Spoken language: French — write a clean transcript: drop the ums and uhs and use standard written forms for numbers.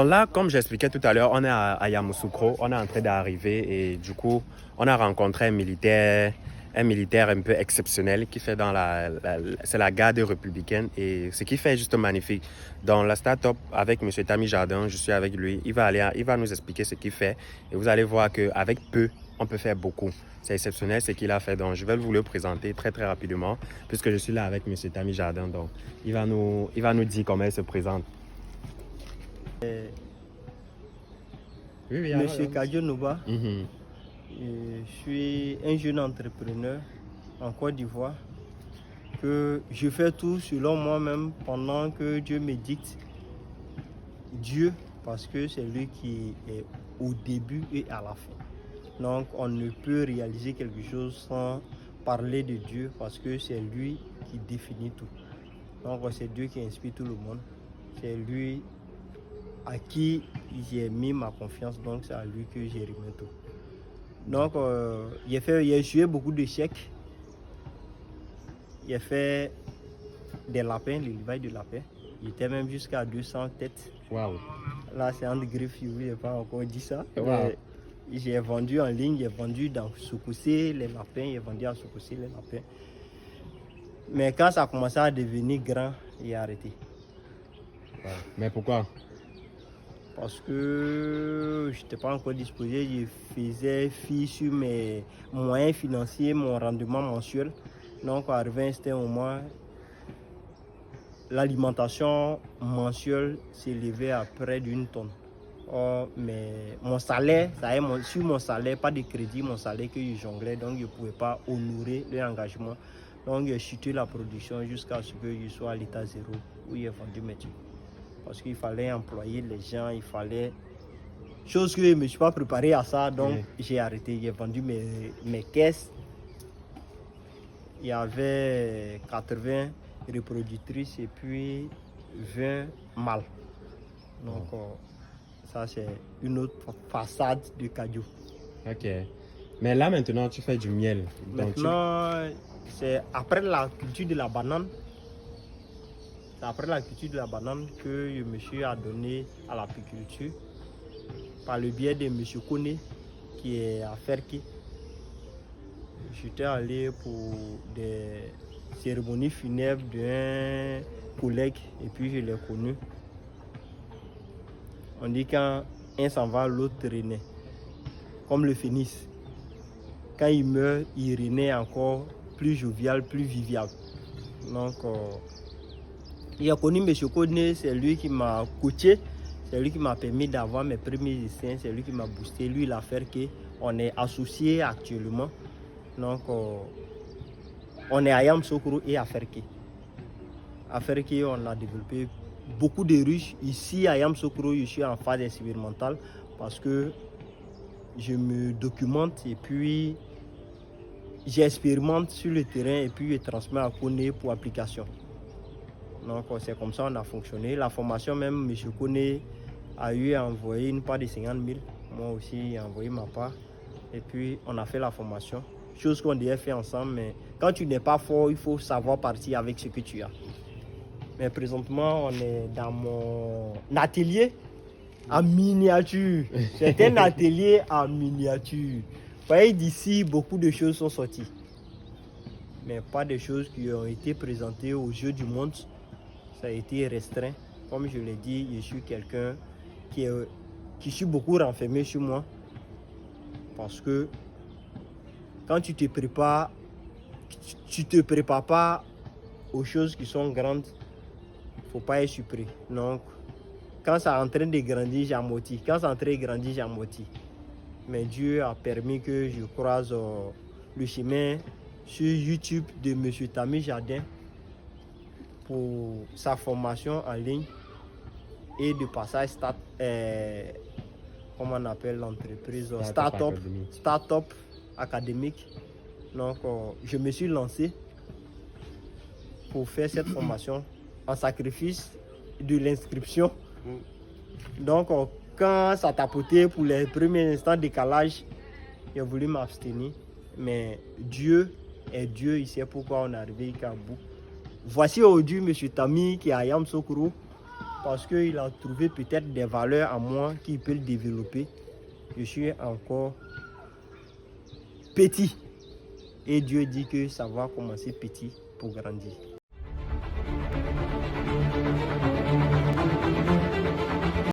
Là, comme j'expliquais tout à l'heure, on est à Yamoussoukro, on est en train d'arriver et du coup, on a rencontré un militaire un peu exceptionnel qui fait c'est la garde républicaine et ce qui fait juste magnifique. Dans la start-up avec M. Tami Jardin, je suis avec lui, il va nous expliquer ce qu'il fait et vous allez voir qu'avec peu, on peut faire beaucoup. C'est exceptionnel ce qu'il a fait, donc je vais vous le présenter très très rapidement puisque je suis là avec M. Tami Jardin, donc il va nous dire comment il se présente. Oui, Monsieur Kadio Nouba, Mhm. je suis un jeune entrepreneur en Côte d'Ivoire que je fais tout selon moi-même pendant que Dieu me dicte. Dieu, parce que c'est lui qui est au début et à la fin. Donc on ne peut réaliser quelque chose sans parler de Dieu parce que c'est lui qui définit tout. Donc c'est Dieu qui inspire tout le monde. C'est lui à qui j'ai mis ma confiance, donc c'est à lui que j'ai remis tout. Donc j'ai joué beaucoup d'échecs. J'ai fait des lapins, l'élevage de lapins. J'étais même jusqu'à 200 têtes. Wow. Là c'est en griffe, je ne vous ai pas encore dit ça. Wow. J'ai vendu en ligne, j'ai vendu dans Soukoussé les lapins, j'ai vendu à Soukoussé les lapins. Mais quand ça a commencé à devenir grand, j'ai arrêté. Wow. Mais pourquoi? Parce que je n'étais pas encore disposé, je faisais fi sur mes moyens financiers, mon rendement mensuel. Donc, arrivé à un certain moment, l'alimentation mensuelle s'élevait à près d'1 tonne. Mais mon salaire, sur mon salaire, pas de crédit, mon salaire que je jonglais, donc je ne pouvais pas honorer l'engagement. Donc, j'ai chuté la production jusqu'à ce que je sois à l'état zéro, où j'ai vendu mes trucs. Parce qu'il fallait employer les gens, il fallait... Chose que je ne me suis pas préparé à ça, donc j'ai arrêté. J'ai vendu mes caisses. Il y avait 80 reproductrices et puis 20 mâles. Donc ça c'est une autre façade de Kadio. Ok. Mais là maintenant tu fais du miel. Maintenant c'est après la culture de la banane. C'est après la culture de la banane que je me suis adonné à l'apiculture par le biais de M. Kone qui est à Ferki. J'étais allé pour des cérémonies funèbres d'un collègue et puis je l'ai connu. On dit quand un s'en va, l'autre renaît. Comme le phénix. Quand il meurt, il renaît encore plus jovial, plus vivial. Donc, il a connu M. Kone, c'est lui qui m'a coaché, c'est lui qui m'a permis d'avoir mes premiers essais, c'est lui qui m'a boosté. Lui, il a fait qu'on est associés actuellement. Donc, on est à Yamoussoukro et à Ferki. À Ferki, on a développé beaucoup de ruches. Ici, à Yamoussoukro, je suis en phase expérimentale parce que je me documente et puis j'expérimente sur le terrain et puis je transmets à Kone pour application. Donc c'est comme ça qu'on a fonctionné. La formation même, M. Kone a eu à envoyer une part de 50 000. Moi aussi, j'ai envoyé ma part. Et puis on a fait la formation. Chose qu'on devait faire ensemble, mais quand tu n'es pas fort, il faut savoir partir avec ce que tu as. Mais présentement, on est dans mon atelier en miniature. C'est un atelier en miniature. Vous voyez, d'ici, beaucoup de choses sont sorties. Mais pas de choses qui ont été présentées aux yeux du monde. Ça a été restreint. Comme je l'ai dit, je suis quelqu'un qui suis beaucoup renfermé sur moi. Parce que quand tu te prépares pas aux choses qui sont grandes, il ne faut pas être surpris. Donc, quand ça est en train de grandir, j'amortis. Quand c'est en train de grandir, j'amortis. Mais Dieu a permis que je croise le chemin sur YouTube de M. Tami Jardin pour sa formation en ligne et de passage comment on appelle l'entreprise, start-up académique. Donc je me suis lancé pour faire cette formation en sacrifice de l'inscription. Donc quand ça tapotait pour les premiers instants de décalage, j'ai voulu m'abstenir. Mais Dieu est Dieu, il sait pourquoi on est arrivé jusqu'à bout. Voici aujourd'hui M. Tami qui est à Yamoussoukro parce qu'il a trouvé peut-être des valeurs en moi qu'il peut le développer. Je suis encore petit. Et Dieu dit que ça va commencer petit pour grandir.